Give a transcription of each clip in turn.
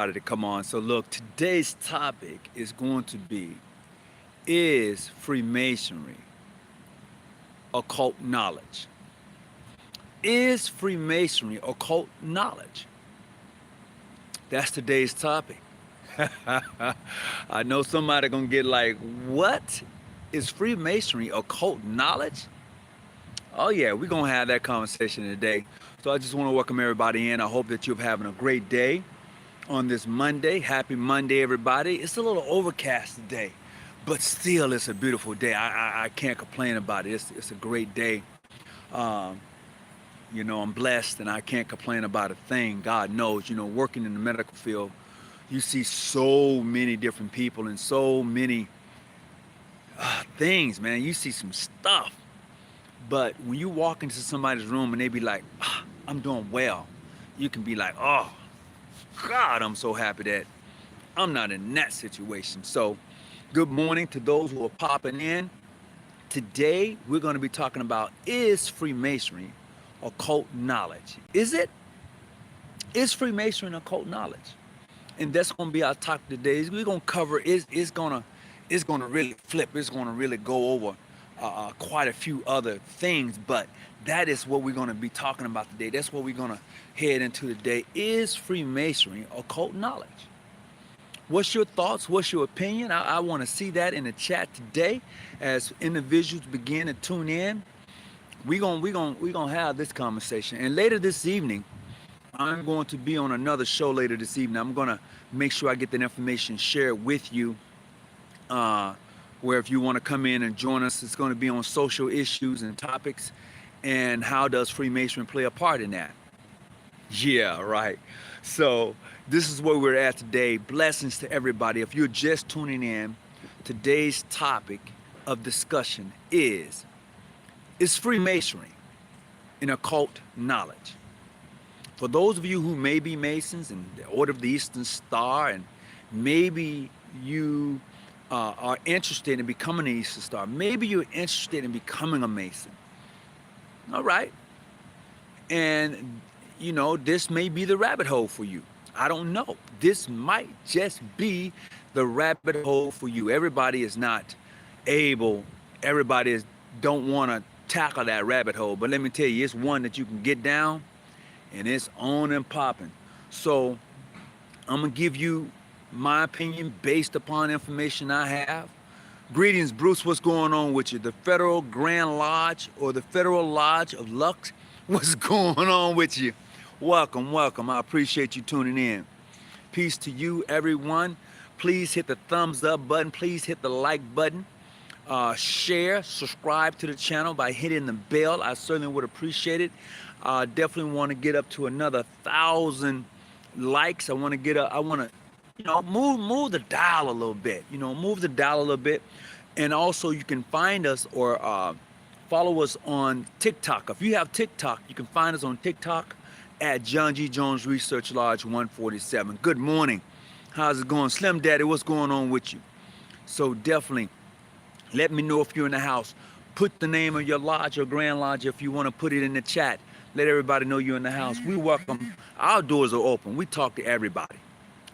everybody to come on. So look, today's topic is going to be, is Freemasonry occult knowledge? Is Freemasonry occult knowledge? That's today's topic. I know somebody gonna get like, what is Freemasonry occult knowledge? Oh yeah, we're gonna have that conversation today. So I just want to welcome everybody in. I hope that you're having a great day on this Monday. Happy Monday, everybody. It's a little overcast today, but still it's a beautiful day. I can't complain about it. It's a great day. Um, I'm blessed and I can't complain about a thing. God knows, working in the medical field, you see so many different people and so many things, man. You see some stuff. But when you walk into somebody's room and they be like, I'm doing well, you can be like, oh, God, I'm so happy that I'm not in that situation. So, good morning to those who are popping in. Today, we're going to be talking about, is Freemasonry occult knowledge? Is it? Is Freemasonry occult knowledge? And that's going to be our topic today. We're going to cover, it's going to really flip. It's going to really go over quite a few other things, but that is what we're going to be talking about today. That's what we're going to head into today. Is Freemasonry occult knowledge? What's your thoughts? What's your opinion? I want to see that in the chat today as individuals begin to tune in. We're gonna have this conversation. And later this evening, I'm going to be on another show later this evening. I'm going to make sure I get that information shared with you. Where if you want to come in and join us, it's going to be on social issues and topics, and how does Freemasonry play a part in that? Yeah, right. So this is where we're at today. Blessings to everybody. If you're just tuning in, today's topic of discussion is Freemasonry an occult knowledge? For those of you who may be Masons in the Order of the Eastern Star, and maybe you are interested in becoming an Eastern Star. Maybe you're interested in becoming a Mason. All right. And, this may be the rabbit hole for you. I don't know. This might just be the rabbit hole for you. Everybody is not able, don't want to tackle that rabbit hole. But let me tell you, it's one that you can get down and it's on and popping. So I'm going to give you my opinion based upon information I have. Greetings, Bruce. What's going on with you? The Federal Grand Lodge or the Federal Lodge of Lux? What's going on with you? Welcome, welcome. I appreciate you tuning in. Peace to you, everyone. Please hit the thumbs up button. Please hit the like button. Share, subscribe to the channel by hitting the bell. I certainly would appreciate it. Definitely want to get up to another 1,000 likes. I want to move the dial a little bit, move the dial a little bit. And also you can find us or follow us on TikTok. If you have TikTok, you can find us on TikTok at John G. Jones Research Lodge 147. Good morning. How's it going? Slim Daddy, what's going on with you? So definitely let me know if you're in the house. Put the name of your lodge or Grand Lodge if you want to put it in the chat. Let everybody know you're in the house. We welcome. Our doors are open. We talk to everybody.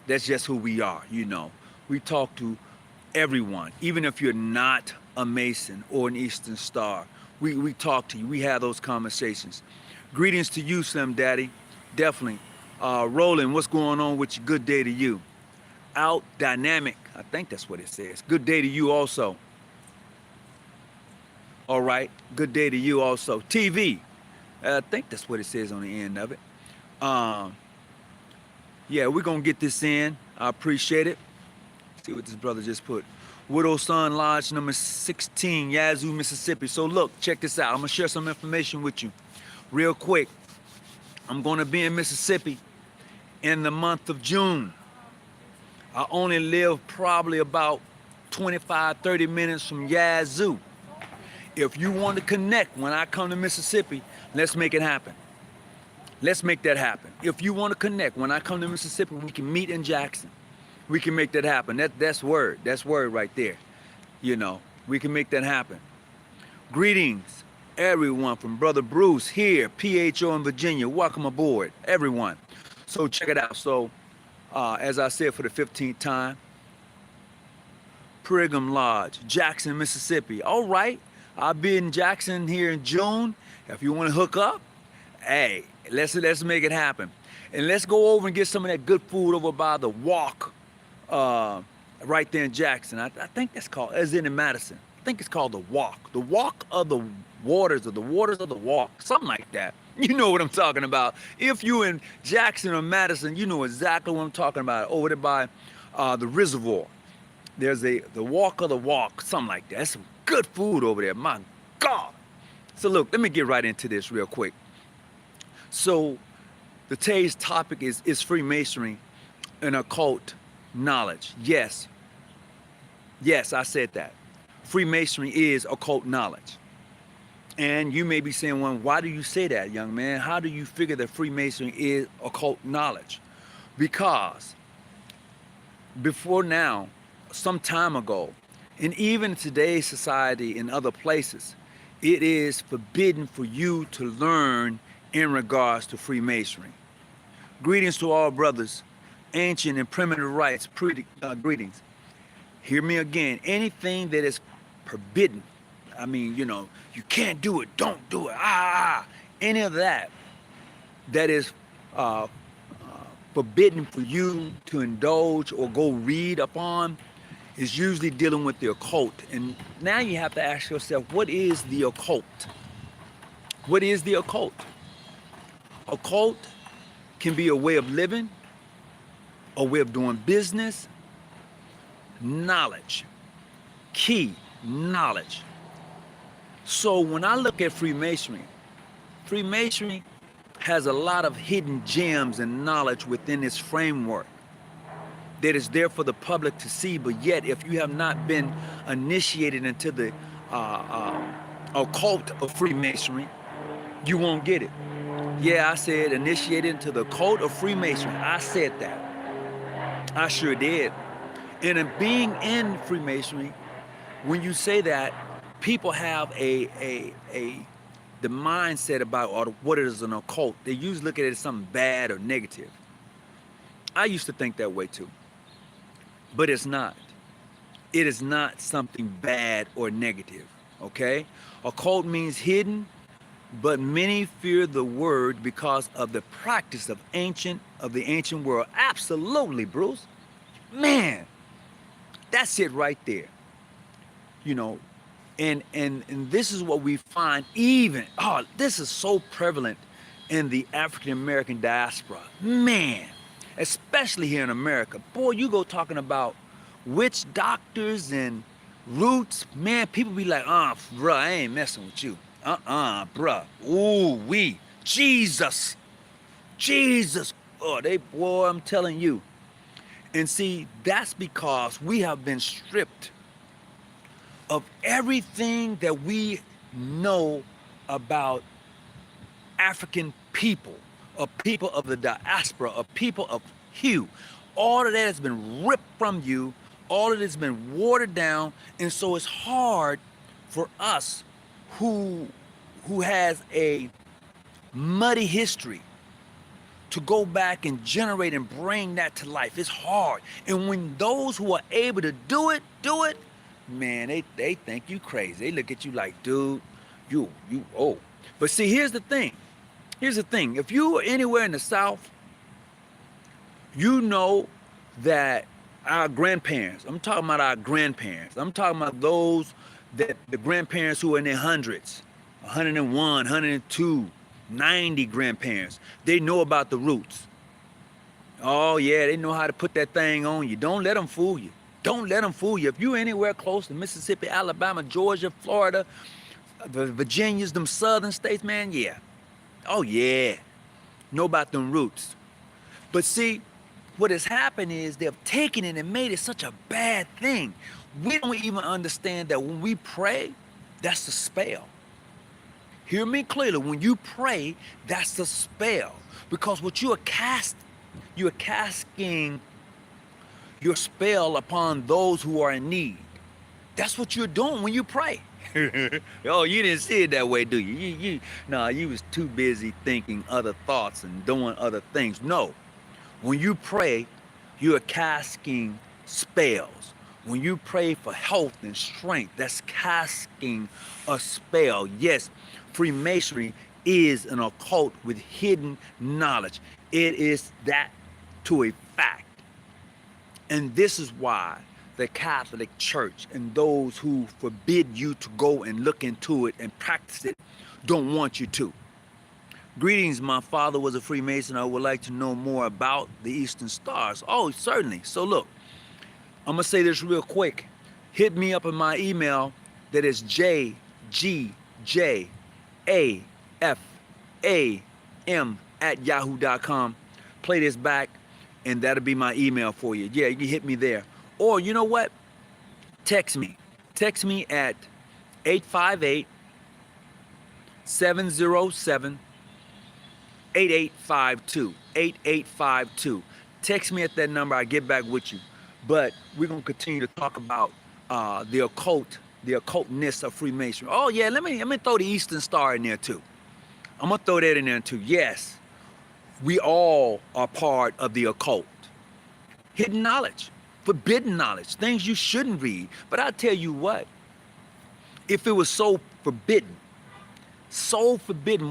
That's just who we are, We talk to everyone, even if you're not a Mason or an Eastern Star. We talk to you. We have those conversations. Greetings to you, Slim Daddy. Definitely. Roland, what's going on with you? Good day to you. Out Dynamic. I think that's what it says. Good day to you also. All right. Good day to you also. TV. I think that's what it says on the end of it. Yeah, we're going to get this in. I appreciate it. See what this brother just put. Widow Son Lodge number 16, Yazoo, Mississippi. So look, check this out. I'm going to share some information with you real quick. I'm going to be in Mississippi in the month of June. I only live probably about 25, 30 minutes from Yazoo. If you want to connect when I come to Mississippi, let's make it happen. Let's make that happen. If you want to connect, when I come to Mississippi, we can meet in Jackson. We can make that happen. That's word. That's word right there. We can make that happen. Greetings, everyone, from Brother Bruce here, PHO in Virginia. Welcome aboard, everyone. So check it out. So As I said for the 15th time, Brigham Lodge, Jackson, Mississippi. All right, I'll be in Jackson here in June. If you want to hook up, hey, let's make it happen. And let's go over and get some of that good food over by the Walk, right there in Jackson. I think that's called, as in Madison. I think it's called the Walk of the Waters, or the Waters of the Walk, something like that. You know what I'm talking about. If you in Jackson or Madison, you know exactly what I'm talking about. Over there by the reservoir. There's the Walk of the Walk, something like that. That's some good food over there, my God. So look, let me get right into this real quick. So today's topic is Freemasonry and occult knowledge. Yes, I said that. Freemasonry is occult knowledge. And you may be saying, well, why do you say that, young man? How do you figure that Freemasonry is occult knowledge? Because before now, some time ago, and even in today's society in other places, it is forbidden for you to learn in regards to Freemasonry. Greetings to all brothers, ancient and primitive rites, greetings. Hear me again, anything that is forbidden, I mean, you know, you can't do it, don't do it, any of that is forbidden for you to indulge or go read upon, is usually dealing with the occult. And now you have to ask yourself, what is the occult? What is the occult? Occult can be a way of living, a way of doing business, knowledge, key knowledge. So when I look at Freemasonry has a lot of hidden gems and knowledge within its framework that is there for the public to see, but yet if you have not been initiated into the occult of Freemasonry, you won't get it. Yeah, I said initiated into the cult of Freemasonry. I said that. I sure did. And in being in Freemasonry, when you say that, people have the mindset about what is an occult. They usually look at it as something bad or negative. I used to think that way too. But it's not. It is not something bad or negative, okay? Occult means hidden, but many fear the word because of the practice of the ancient world. Absolutely, Bruce. Man, that's it right there. You know, and this is what we find this is so prevalent in the African American diaspora. Man, especially here in America. Boy, you go talking about witch doctors and roots, man, people be like, bruh, I ain't messing with you. Bruh. Ooh, Jesus. Oh, boy, I'm telling you. And see, that's because we have been stripped of everything that we know about African people, of people of the diaspora, of people of hue. All of that has been ripped from you. All of it has been watered down. And so it's hard for us who has a muddy history to go back and generate and bring that to life. It's hard. And when those who are able to do it, man, they think you crazy. They look at you like, dude, you old. But see, here's the thing. If you are anywhere in the South, you know that our grandparents, I'm talking about our grandparents. I'm talking about those that the grandparents who are in their hundreds, 101, 102, 90 grandparents. They know about the roots. Oh yeah, they know how to put that thing on you. Don't let them fool you. Don't let them fool you. If you're anywhere close to Mississippi, Alabama, Georgia, Florida, the Virginias, them southern states, man, yeah. Oh yeah, know about them roots. But see, what has happened is they've taken it and made it such a bad thing. We don't even understand that when we pray, that's the spell. Hear me clearly, when you pray, that's the spell. Because what you are casting your spell upon those who are in need. That's what you're doing when you pray. Oh, you didn't see it that way, do you? You was too busy thinking other thoughts and doing other things. No, when you pray, You are casting spells. When you pray for health and strength, that's casting a spell. Yes, Freemasonry is an occult with hidden knowledge. It is that to a fact. And this is why the Catholic Church and those who forbid you to go and look into it and practice it don't want you to. Greetings, my father was a Freemason. I would like to know more about the Eastern Stars. Oh, certainly. So look, I'm going to say this real quick. Hit me up in my email that is jgjafam@yahoo.com. Play this back and that'll be my email for you. Yeah, you can hit me there. Or you know what? Text me. Text me at 858-707 8852. 8852. Text me at that number. I'll get back with you. But we're going to continue to talk about the occult, the occultness of Freemasonry. Oh, yeah, let me throw the Eastern Star in there, too. I'm going to throw that in there, too. Yes, we all are part of the occult. Hidden knowledge, forbidden knowledge, things you shouldn't read. But I'll tell you what, if it was so forbidden,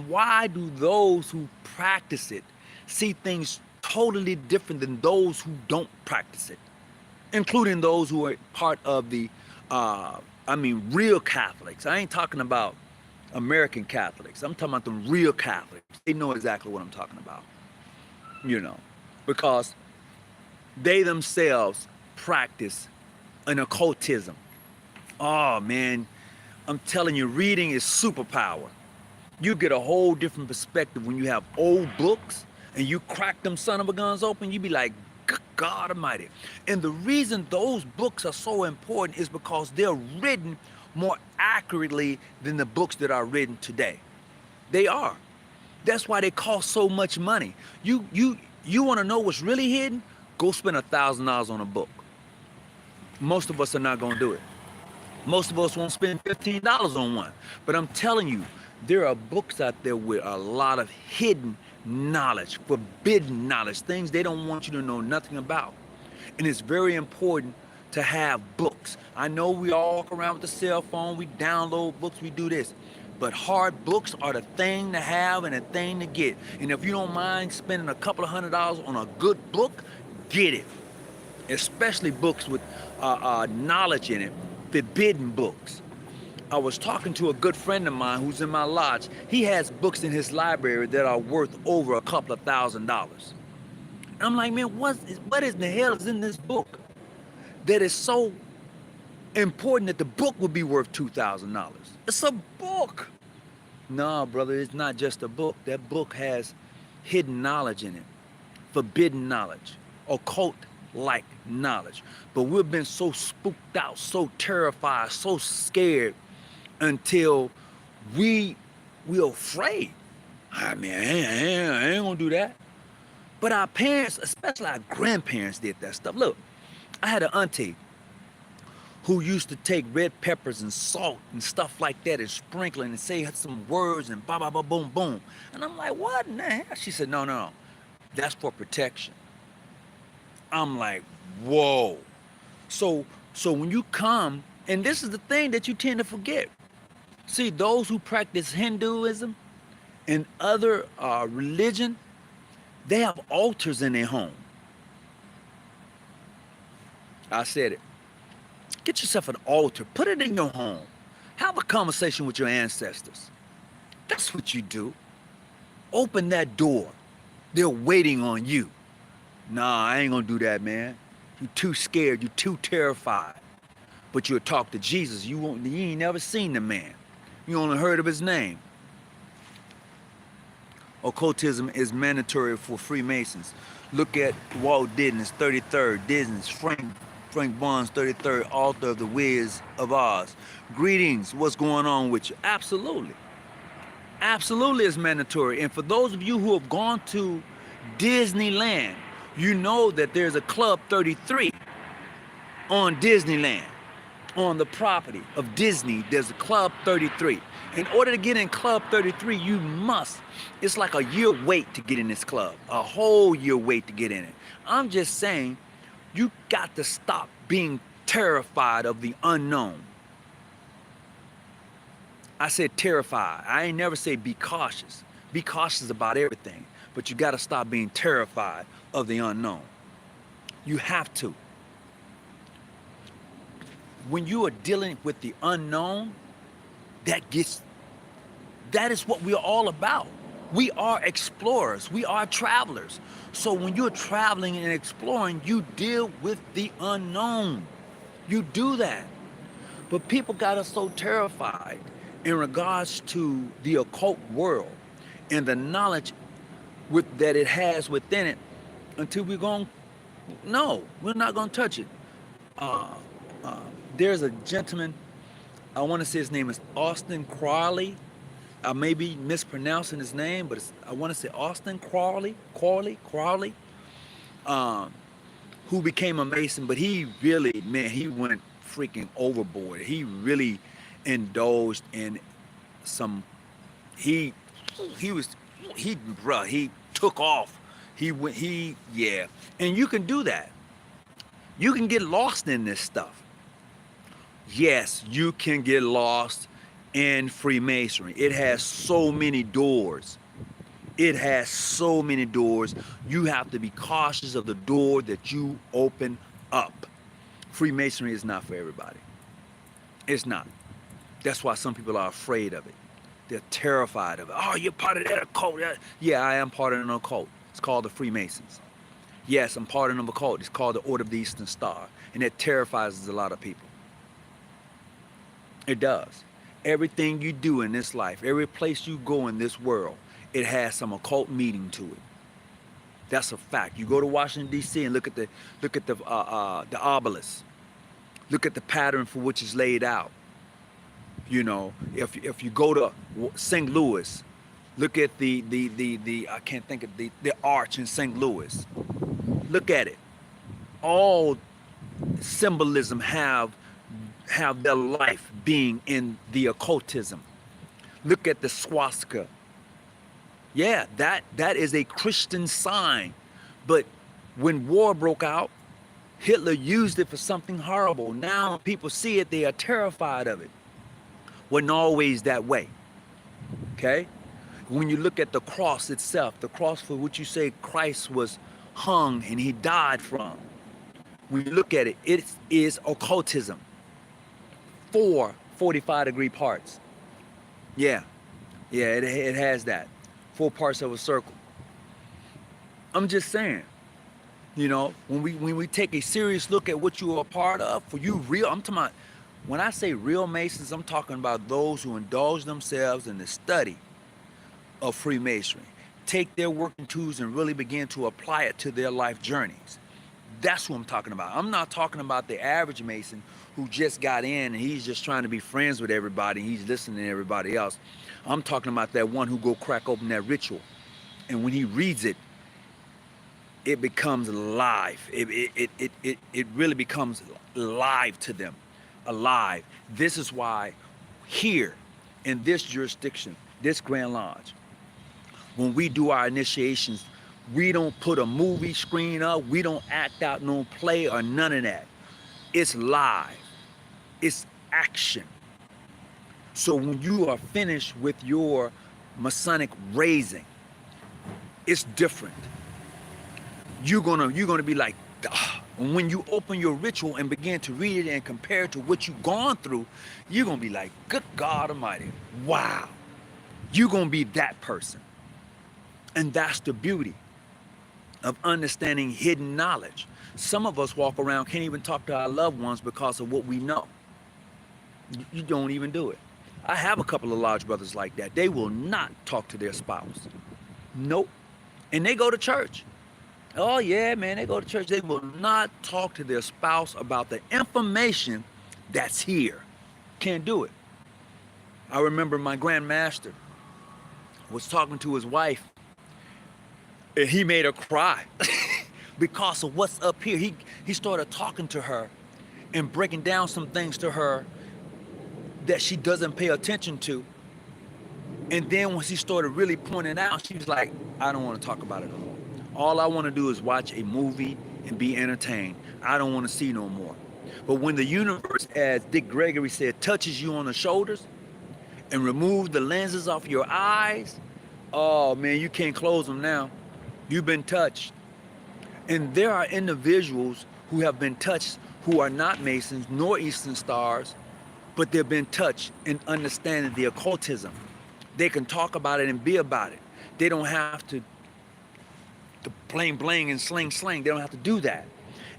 why do those who practice it see things totally different than those who don't practice it, including those who are part of the, real Catholics? I ain't talking about American Catholics. I'm talking about the real Catholics. They know exactly what I'm talking about, because they themselves practice an occultism. Oh, man, I'm telling you, reading is superpower. You get a whole different perspective when you have old books and you crack them son of a guns open. You be like, God Almighty. And the reason those books are so important is because they're written more accurately than the books that are written today. They are. That's why they cost so much money. You want to know what's really hidden? Go spend $1,000 on a book. Most of us are not going to do it. Most of us won't spend $15 on one. But I'm telling you, there are books out there with a lot of hidden knowledge, forbidden knowledge, things they don't want you to know nothing about. And it's very important to have books. I know we all walk around with a cell phone, we download books, we do this. But hard books are the thing to have and the thing to get. And if you don't mind spending a couple of $100 on a good book, get it. Especially books with knowledge in it, forbidden books. I was talking to a good friend of mine who's in my lodge. He has books in his library that are worth over a couple of $1,000s. I'm like, man, what in the hell is in this book that is so important that the book would be worth $2,000? It's a book. No, brother, it's not just a book. That book has hidden knowledge in it, forbidden knowledge, occult-like knowledge. But we've been so spooked out, so terrified, so scared until we're afraid. I mean, I ain't gonna do that. But our parents, especially our grandparents, did that stuff. Look, I had an auntie who used to take red peppers and salt and stuff like that and sprinkle and say some words and ba ba ba boom boom. And I'm like, what in the hell? She said, no, that's for protection. I'm like, whoa. So when you come, and this is the thing that you tend to forget. See, those who practice Hinduism and other religion, they have altars in their home. I said it. Get yourself an altar. Put it in your home. Have a conversation with your ancestors. That's what you do. Open that door. They're waiting on you. Nah, I ain't gonna do that, man. You're too scared. You're too terrified. But you'll talk to Jesus. You ain't never seen the man. You only heard of his name. Occultism is mandatory for Freemasons. Look at Walt Disney's 33rd, Disney's Frank Bond's 33rd, author of The Wiz of Oz. Greetings, what's going on with you? Absolutely. Absolutely is mandatory. And for those of you who have gone to Disneyland, you know that there's a Club 33 on Disneyland. On the property of Disney, there's a Club 33. In order to get in Club 33, you must, it's like a year wait to get in this club, a whole year wait to get in it. I'm just saying, You got to stop being terrified of the unknown. I said terrified. I ain't never say be cautious. Be cautious about everything, but you got to stop being terrified of the unknown. You have to. When you are dealing with the unknown, that is what we're all about. We are explorers. We are travelers. So when you're traveling and exploring, you deal with the unknown. You do that. But people got us so terrified in regards to the occult world and the knowledge that it has within it until we're going, no, we're not going to touch it. Uh, uh, there's a gentleman, I want to say his name is Austin Crowley. I may be mispronouncing his name, but I want to say Austin Crowley, um, who became a Mason, but he really, man, he went freaking overboard. He really indulged in some, he took off. Yeah. And you can do that. You can get lost in this stuff. Yes, you can get lost in Freemasonry. It has so many doors. It has so many doors. You have to be cautious of the door that you open up. Freemasonry is not for everybody. It's not. That's why some people are afraid of it. They're terrified of it. Oh, you're part of that occult. Yeah, I am part of an occult. It's called the Freemasons. Yes, I'm part of an occult. It's called the Order of the Eastern Star. And it terrifies a lot of people. It does. Everything you do in this life, every place you go in this world, it has some occult meaning to it. That's a fact. You go to Washington D.C. and look at the obelisk. Look at the pattern for which is laid out. You know, if you go to St. Louis, look at the I can't think of the arch in St. Louis. Look at it. All symbolism have their life being in the occultism. Look at the swastika. Yeah, that is a Christian sign. But when war broke out, Hitler used it for something horrible. Now when people see it, they are terrified of it. Wasn't always that way. Okay? When you look at the cross itself, the cross for which you say Christ was hung and he died from, when you look at it, it is occultism. 4 45-degree parts. Yeah, it has that. 4 parts of a circle. I'm just saying, you know, when we take a serious look at what you are a part of, for you real, I'm talking about, when I say real Masons, I'm talking about those who indulge themselves in the study of Freemasonry, take their working tools and really begin to apply it to their life journeys. That's what I'm talking about. I'm not talking about the average Mason who just got in and he's just trying to be friends with everybody and he's listening to everybody else. I'm talking about that one who go crack open that ritual, and when he reads it, it becomes alive. It really becomes live to them, alive. This is why here in this jurisdiction, this Grand Lodge, when we do our initiations, we don't put a movie screen up. We don't act out no play or none of that. It's live. It's action. So when you are finished with your Masonic raising, it's different. You're gonna be like, ah. When you open your ritual and begin to read it and compare it to what you've gone through, you're gonna be like, good God Almighty, wow. You're gonna be that person. And that's the beauty of understanding hidden knowledge. Some of us walk around, can't even talk to our loved ones because of what we know. You don't even do it. I have a couple of lodge brothers like that. They will not talk to their spouse. Nope. And they go to church. Oh yeah, man, they go to church. They will not talk to their spouse about the information that's here. Can't do it. I remember my Grand Master was talking to his wife, and he made her cry because of what's up here. He started talking to her and breaking down some things to her that she doesn't pay attention to. And then once he started really pointing out, she was like, I don't want to talk about it no more. All I want to do is watch a movie and be entertained. I don't want to see no more. But when the universe, as Dick Gregory said, touches you on the shoulders and remove the lenses off your eyes, oh man, you can't close them now. You've been touched. And there are individuals who have been touched who are not Masons nor Eastern Stars, but they've been touched in understanding the occultism. They can talk about it and be about it. They don't have to bling bling and sling sling. They don't have to do that.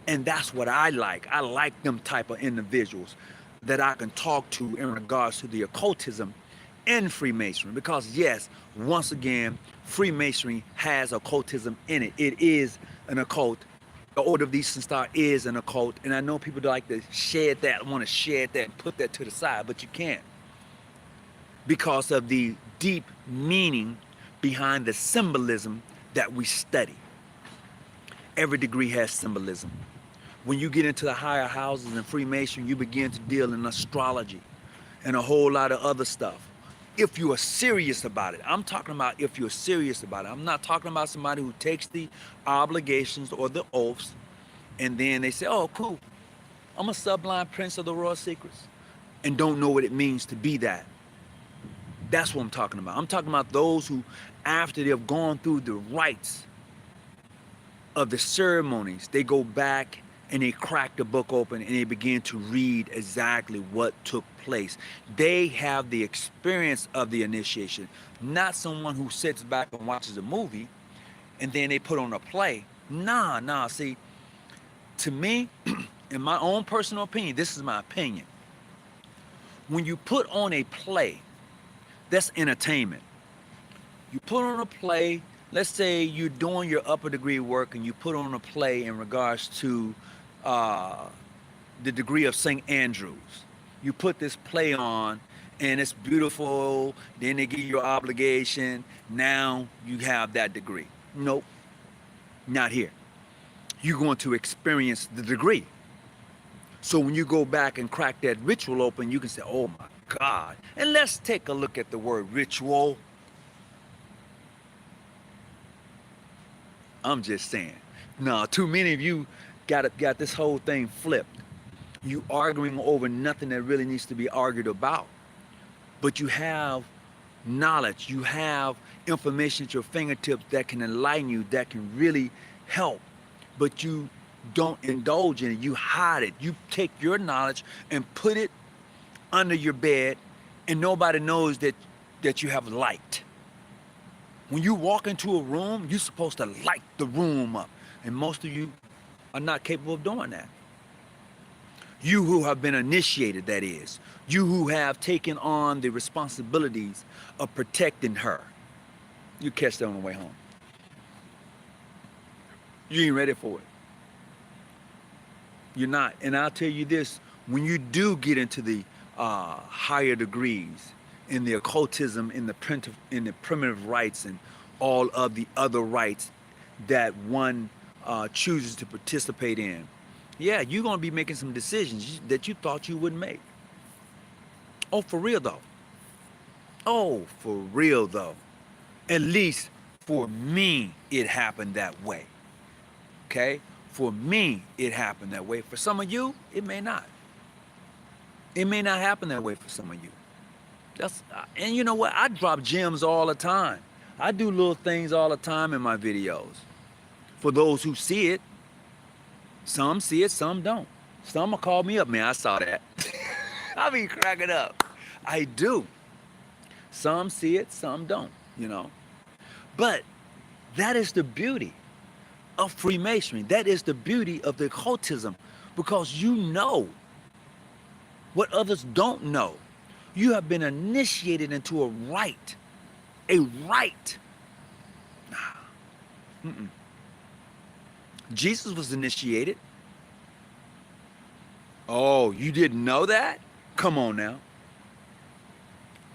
And that's what I like. I like them type of individuals that I can talk to in regards to the occultism in Freemasonry. Because yes, once again, Freemasonry has occultism in it. It is an occult. The Order of the Eastern Star is an occult. And I know people like to shed that, want to shed that and put that to the side, but you can't. Because of the deep meaning behind the symbolism that we study. Every degree has symbolism. When you get into the higher houses in Freemasonry, you begin to deal in astrology and a whole lot of other stuff. If you are serious about it, I'm talking about if you're serious about it. I'm not talking about somebody who takes the obligations or the oaths and then they say, oh, cool, I'm a sublime prince of the royal secrets, and don't know what it means to be that. That's what I'm talking about. I'm talking about those who, after they've gone through the rites of the ceremonies, they go back and they crack the book open and they begin to read exactly what took place. They have the experience of the initiation, not someone who sits back and watches a movie and then they put on a play. Nah, see, to me, in my own personal opinion, this is my opinion. When you put on a play, that's entertainment. You put on a play, let's say you're doing your upper degree work and you put on a play in regards to the degree of St. Andrews. You put this play on and it's beautiful, then they give you your obligation, now you have that degree. Nope, not here. You're going to experience the degree. So when you go back and crack that ritual open, you can say, oh my God. And let's take a look at the word ritual. I'm just saying. No, too many of you got this whole thing flipped. You arguing over nothing that really needs to be argued about. But you have knowledge, you have information at your fingertips that can enlighten you, that can really help. But you don't indulge in it, you hide it. You take your knowledge and put it under your bed and nobody knows that you have light. When you walk into a room, you're supposed to light the room up. And most of you are not capable of doing that. You who have been initiated, that is. You who have taken on the responsibilities of protecting her. You catch that on the way home. You ain't ready for it. You're not. And I'll tell you this, when you do get into the higher degrees, in the occultism, in the primitive rites, and all of the other rites that one chooses to participate in, yeah, you're going to be making some decisions that you thought you wouldn't make. Oh, for real though. Oh, for real though. At least for me, it happened that way. Okay? For me, it happened that way. For some of you, it may not. It may not happen that way for some of you. And you know what? I drop gems all the time. I do little things all the time in my videos. For those who see it, some see it, some don't. Some will call me up, man, I saw that. I be cracking up. I do. Some see it, some don't, you know. But that is the beauty of Freemasonry. That is the beauty of the occultism, because you know what others don't know. You have been initiated into a rite. A rite. Jesus was initiated. Oh, you didn't know that? Come on now.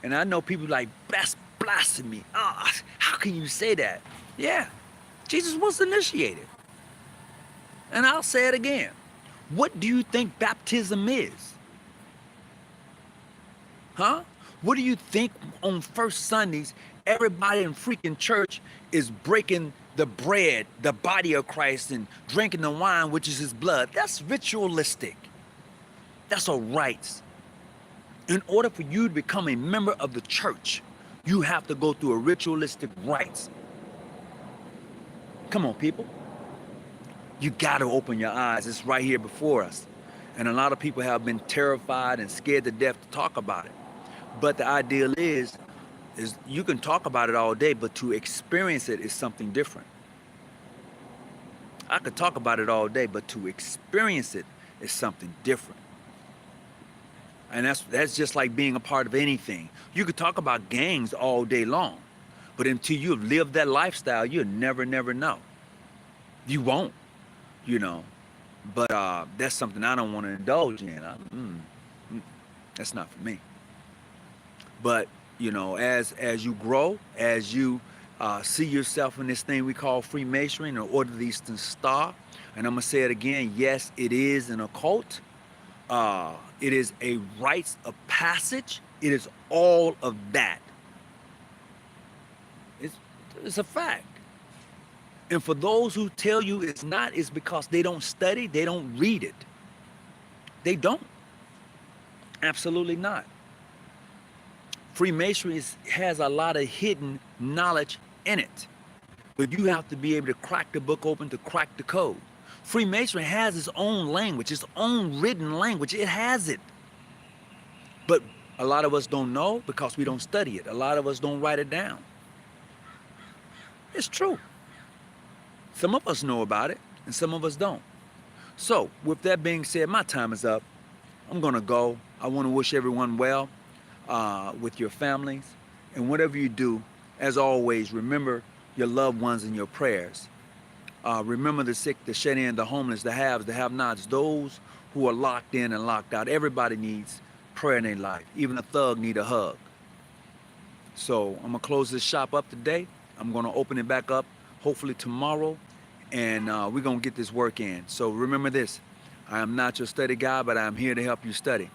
And I know people like, that's blasphemy. Oh, how can you say that? Yeah, Jesus was initiated. And I'll say it again. What do you think baptism is? Huh? What do you think on first Sundays, everybody in freaking church is breaking the bread, the body of Christ, and drinking the wine, which is his blood. That's ritualistic. That's a rites. In order for you to become a member of the church, you have to go through a ritualistic rites. Come on, people. You got to open your eyes. It's right here before us. And a lot of people have been terrified and scared to death to talk about it. But the ideal is you can talk about it all day, but to experience it is something different. I could talk about it all day, but to experience it is something different. And that's just like being a part of anything. You could talk about gangs all day long, but until you've lived that lifestyle, you'll never know. You won't, you know. But that's something I don't want to indulge in. That's not for me. But you know, as you grow, as you see yourself in this thing we call Freemasonry, in order of the Eastern Star, and I'm gonna say it again. Yes, it is an occult. It is a rites of passage. It is all of that. It's a fact. And for those who tell you it's not, it's because they don't study, they don't read it. They don't. Absolutely not. Freemasonry has a lot of hidden knowledge in it. But you have to be able to crack the book open to crack the code. Freemasonry has its own language, its own written language. It has it. But a lot of us don't know because we don't study it. A lot of us don't write it down. It's true. Some of us know about it, and some of us don't. So, with that being said, my time is up. I'm going to go. I want to wish everyone well with your families. And whatever you do, as always, remember your loved ones in your prayers. Remember the sick, the shut-in, the homeless, the haves, the have-nots, those who are locked in and locked out. Everybody needs prayer in their life. Even a thug needs a hug. So, I'm going to close this shop up today. I'm going to open it back up hopefully tomorrow, and we're going to get this work in. So remember this, I am not your study guy, but I'm here to help you study.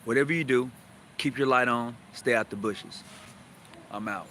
Whatever you do, keep your light on, stay out the bushes. I'm out.